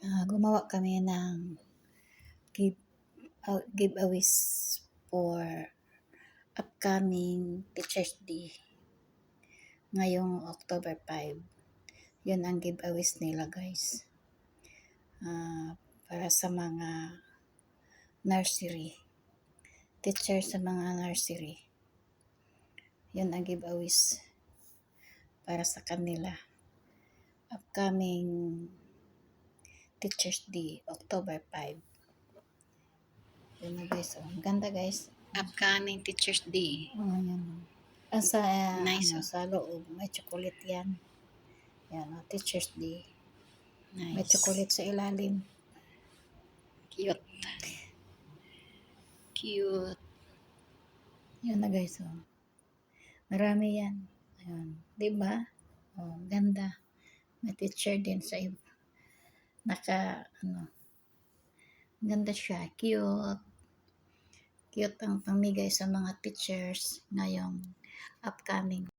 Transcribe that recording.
Gumawa kami ng giveaways for upcoming Teachers Day ngayong October 5. Yun ang giveaways nila, guys. Para sa mga nursery. Teacher sa mga nursery. Yun ang giveaways para sa kanila. Upcoming Teachers Day, October 5. Yun na, guys. Ganda, guys. Upcoming Teachers Day. Yan. Sa, Nice, sa loob, may chocolate yan. Yan, Teachers Day. Nice. May chocolate sa ilalim. Cute. Cute. Yan na, guys. Marami yan. Ayan. Diba? Ganda. May teacher din sa ganda siya. Cute. Cute ang pamigay sa mga teachers ngayong upcoming